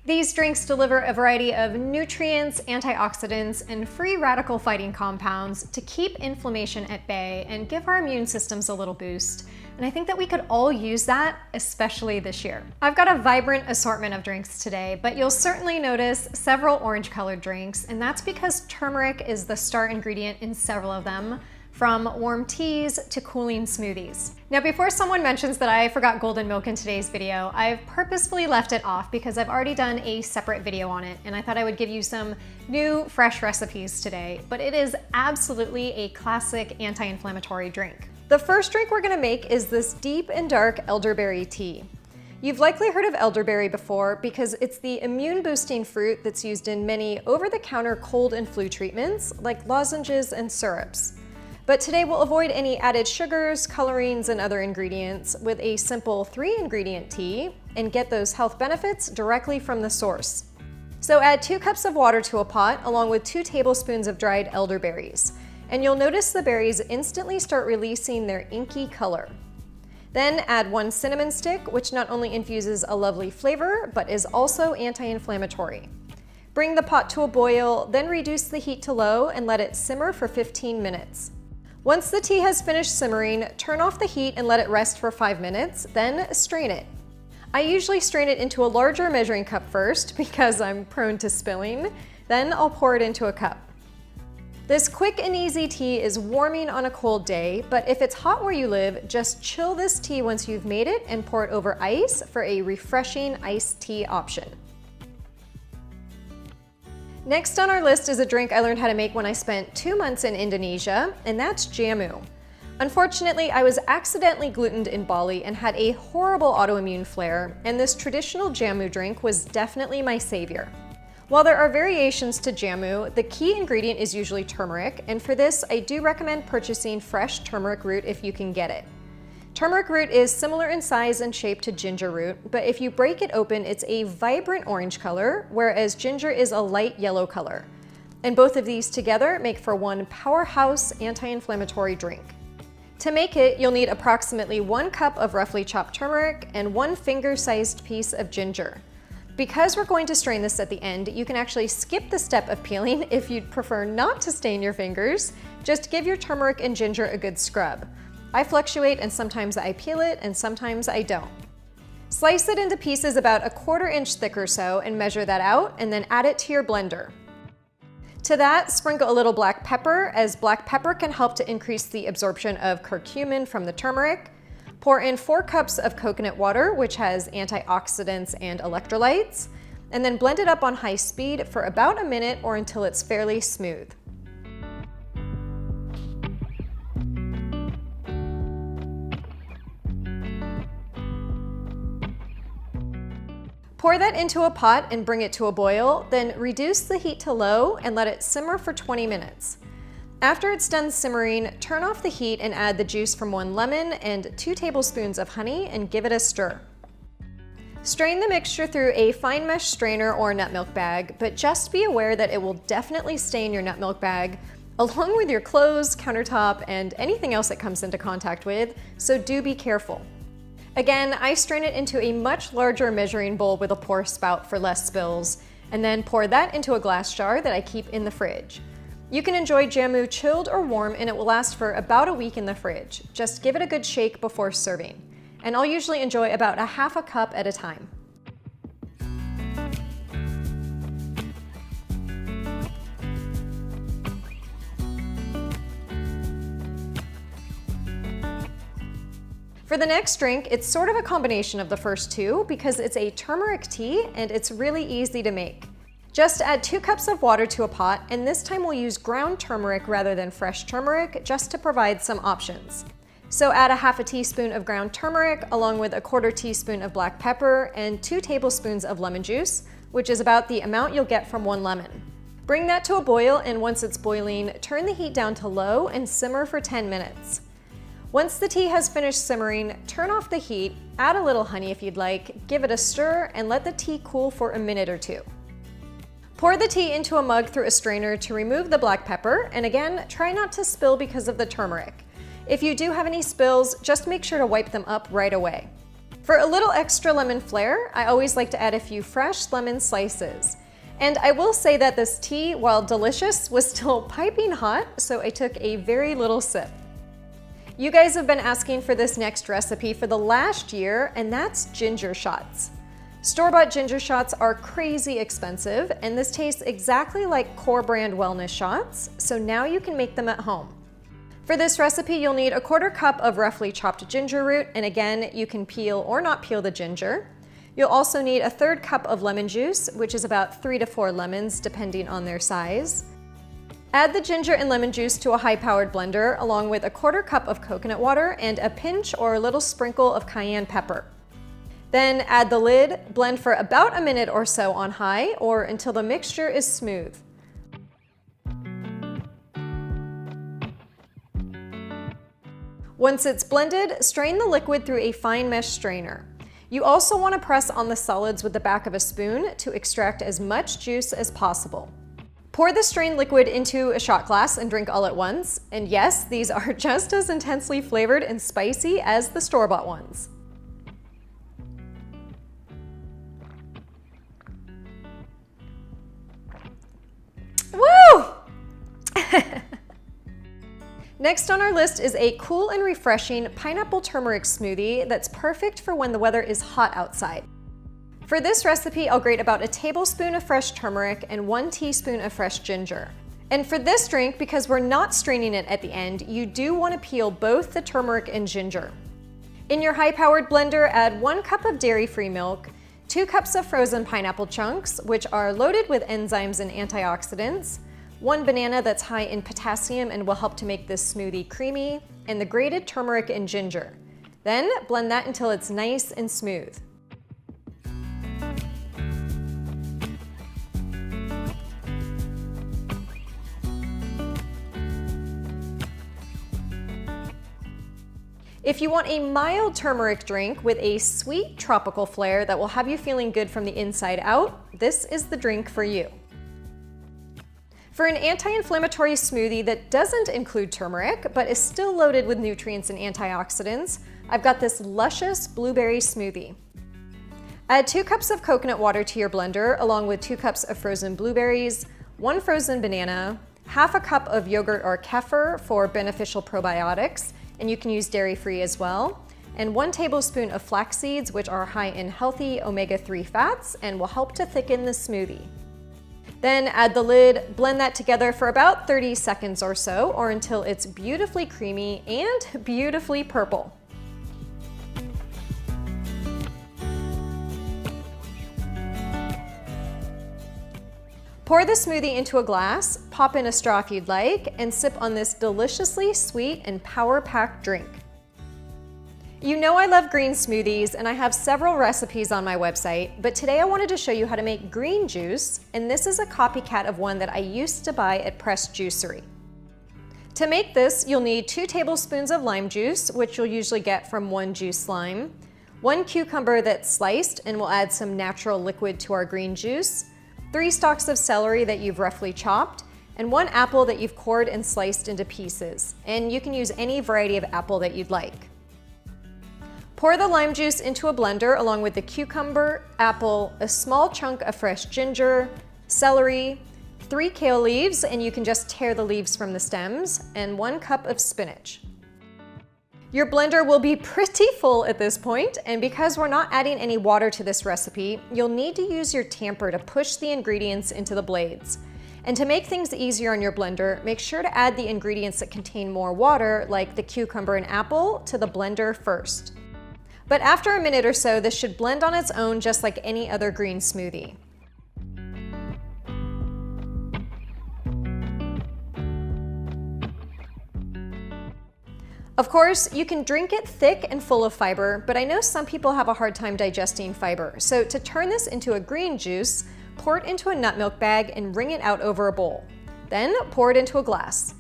These drinks deliver a variety of nutrients, antioxidants, and free radical fighting compounds to keep inflammation at bay and give our immune systems a little boost. And I think that we could all use that, especially this year. I've got a vibrant assortment of drinks today, but you'll certainly notice several orange-colored drinks, and that's because turmeric is the star ingredient in several of them, from warm teas to cooling smoothies. Now, before someone mentions that I forgot golden milk in today's video, I've purposefully left it off because I've already done a separate video on it, and I thought I would give you some new, fresh recipes today, but it is absolutely a classic anti-inflammatory drink. The first drink we're gonna make is this deep and dark elderberry tea. You've likely heard of elderberry before because it's the immune-boosting fruit that's used in many over-the-counter cold and flu treatments, like lozenges and syrups. But today we'll avoid any added sugars, colorings, and other ingredients with a simple 3-ingredient tea and get those health benefits directly from the source. So add 2 cups of water to a pot along with 2 tablespoons of dried elderberries. And you'll notice the berries instantly start releasing their inky color. Then add 1 cinnamon stick, which not only infuses a lovely flavor, but is also anti-inflammatory. Bring the pot to a boil, then reduce the heat to low and let it simmer for 15 minutes. Once the tea has finished simmering, turn off the heat and let it rest for 5 minutes, then strain it. I usually strain it into a larger measuring cup first because I'm prone to spilling, then I'll pour it into a cup. This quick and easy tea is warming on a cold day, but if it's hot where you live, just chill this tea once you've made it and pour it over ice for a refreshing iced tea option. Next on our list is a drink I learned how to make when I spent 2 months in Indonesia, and that's jamu. Unfortunately, I was accidentally glutened in Bali and had a horrible autoimmune flare, and this traditional jamu drink was definitely my savior. While there are variations to jamu, the key ingredient is usually turmeric, and for this, I do recommend purchasing fresh turmeric root if you can get it. Turmeric root is similar in size and shape to ginger root, but if you break it open, it's a vibrant orange color, whereas ginger is a light yellow color. And both of these together make for one powerhouse anti-inflammatory drink. To make it, you'll need approximately 1 cup of roughly chopped turmeric and 1 finger-sized piece of ginger. Because we're going to strain this at the end, you can actually skip the step of peeling if you'd prefer not to stain your fingers. Just give your turmeric and ginger a good scrub. I fluctuate, and sometimes I peel it and sometimes I don't. Slice it into pieces about 1/4 inch thick or so and measure that out, and then add it to your blender. To that, sprinkle a little black pepper, as black pepper can help to increase the absorption of curcumin from the turmeric. Pour in 4 cups of coconut water, which has antioxidants and electrolytes, and then blend it up on high speed for about a minute or until it's fairly smooth. Pour that into a pot and bring it to a boil, then reduce the heat to low and let it simmer for 20 minutes. After it's done simmering, turn off the heat and add the juice from 1 lemon and 2 tablespoons of honey and give it a stir. Strain the mixture through a fine mesh strainer or nut milk bag, but just be aware that it will definitely stain your nut milk bag, along with your clothes, countertop, and anything else it comes into contact with, so do be careful. Again, I strain it into a much larger measuring bowl with a pour spout for less spills, and then pour that into a glass jar that I keep in the fridge. You can enjoy jamu chilled or warm, and it will last for about a week in the fridge. Just give it a good shake before serving. And I'll usually enjoy about 1/2 cup at a time. For the next drink, it's sort of a combination of the first two because it's a turmeric tea and it's really easy to make. Just add 2 cups of water to a pot, and this time we'll use ground turmeric rather than fresh turmeric just to provide some options. So add 1/2 teaspoon of ground turmeric along with 1/4 teaspoon of black pepper and 2 tablespoons of lemon juice, which is about the amount you'll get from 1 lemon. Bring that to a boil, and once it's boiling, turn the heat down to low and simmer for 10 minutes. Once the tea has finished simmering, turn off the heat, add a little honey if you'd like, give it a stir, and let the tea cool for a minute or 2. Pour the tea into a mug through a strainer to remove the black pepper, and again, try not to spill because of the turmeric. If you do have any spills, just make sure to wipe them up right away. For a little extra lemon flair, I always like to add a few fresh lemon slices. And I will say that this tea, while delicious, was still piping hot, so I took a very little sip. You guys have been asking for this next recipe for the last year, and that's ginger shots. Store-bought ginger shots are crazy expensive, and this tastes exactly like core brand wellness shots, so now you can make them at home. For this recipe, you'll need a 1/4 cup of roughly chopped ginger root, and again, you can peel or not peel the ginger. You'll also need a 1/3 cup of lemon juice, which is about 3 to 4 lemons, depending on their size. Add the ginger and lemon juice to a high-powered blender, along with a 1/4 cup of coconut water and a pinch or a little sprinkle of cayenne pepper. Then add the lid, blend for about a minute or so on high, or until the mixture is smooth. Once it's blended, strain the liquid through a fine mesh strainer. You also want to press on the solids with the back of a spoon to extract as much juice as possible. Pour the strained liquid into a shot glass and drink all at once. And yes, these are just as intensely flavored and spicy as the store-bought ones. Woo! Next on our list is a cool and refreshing pineapple turmeric smoothie that's perfect for when the weather is hot outside. For this recipe, I'll grate about a tablespoon of fresh turmeric and 1 teaspoon of fresh ginger. And for this drink, because we're not straining it at the end, you do want to peel both the turmeric and ginger. In your high-powered blender, add 1 cup of dairy-free milk, 2 cups of frozen pineapple chunks, which are loaded with enzymes and antioxidants, 1 banana that's high in potassium and will help to make this smoothie creamy, and the grated turmeric and ginger. Then blend that until it's nice and smooth. If you want a mild turmeric drink with a sweet tropical flair that will have you feeling good from the inside out, this is the drink for you. For an anti-inflammatory smoothie that doesn't include turmeric, but is still loaded with nutrients and antioxidants, I've got this luscious blueberry smoothie. Add 2 cups of coconut water to your blender, along with 2 cups of frozen blueberries, 1 frozen banana, half a cup of yogurt or kefir for beneficial probiotics, and you can use dairy-free as well, and 1 tablespoon of flax seeds, which are high in healthy omega-3 fats and will help to thicken the smoothie. Then add the lid, blend that together for about 30 seconds or so, or until it's beautifully creamy and beautifully purple. Pour the smoothie into a glass, pop in a straw if you'd like, and sip on this deliciously sweet and power-packed drink. You know I love green smoothies, and I have several recipes on my website, but today I wanted to show you how to make green juice, and this is a copycat of one that I used to buy at Pressed Juicery. To make this, you'll need 2 tablespoons of lime juice, which you'll usually get from 1 juice lime, 1 cucumber that's sliced, and we'll add some natural liquid to our green juice, 3 stalks of celery that you've roughly chopped, and 1 apple that you've cored and sliced into pieces. And you can use any variety of apple that you'd like. Pour the lime juice into a blender along with the cucumber, apple, a small chunk of fresh ginger, celery, 3 kale leaves, and you can just tear the leaves from the stems, and 1 cup of spinach. Your blender will be pretty full at this point, and because we're not adding any water to this recipe, you'll need to use your tamper to push the ingredients into the blades. And to make things easier on your blender, make sure to add the ingredients that contain more water, like the cucumber and apple, to the blender first. But after a minute or so, this should blend on its own just like any other green smoothie. Of course, you can drink it thick and full of fiber, but I know some people have a hard time digesting fiber. So to turn this into a green juice, pour it into a nut milk bag and wring it out over a bowl. Then pour it into a glass.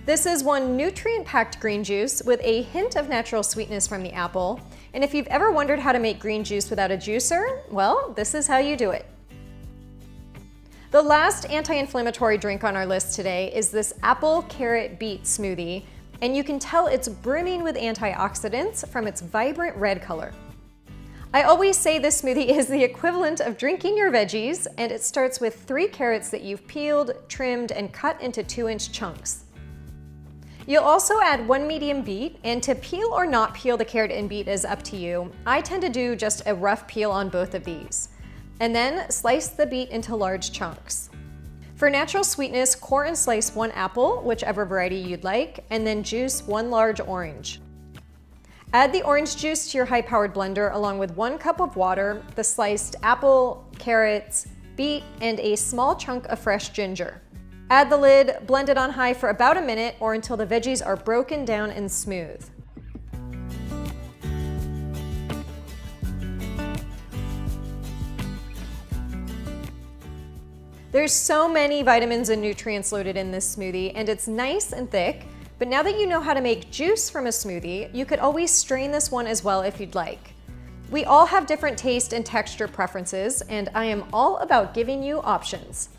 This is one nutrient-packed green juice with a hint of natural sweetness from the apple. And if you've ever wondered how to make green juice without a juicer, well, this is how you do it. The last anti-inflammatory drink on our list today is this apple carrot beet smoothie, and you can tell it's brimming with antioxidants from its vibrant red color. I always say this smoothie is the equivalent of drinking your veggies, and it starts with 3 carrots that you've peeled, trimmed, and cut into 2-inch chunks. You'll also add 1 medium beet, and to peel or not peel the carrot and beet is up to you. I tend to do just a rough peel on both of these. And then slice the beet into large chunks. For natural sweetness, core and slice 1 apple, whichever variety you'd like, and then juice 1 large orange. Add the orange juice to your high-powered blender along with 1 cup of water, the sliced apple, carrots, beet, and a small chunk of fresh ginger. Add the lid, blend it on high for about a minute or until the veggies are broken down and smooth. There's so many vitamins and nutrients loaded in this smoothie, and it's nice and thick, but now that you know how to make juice from a smoothie, you could always strain this one as well if you'd like. We all have different taste and texture preferences, and I am all about giving you options.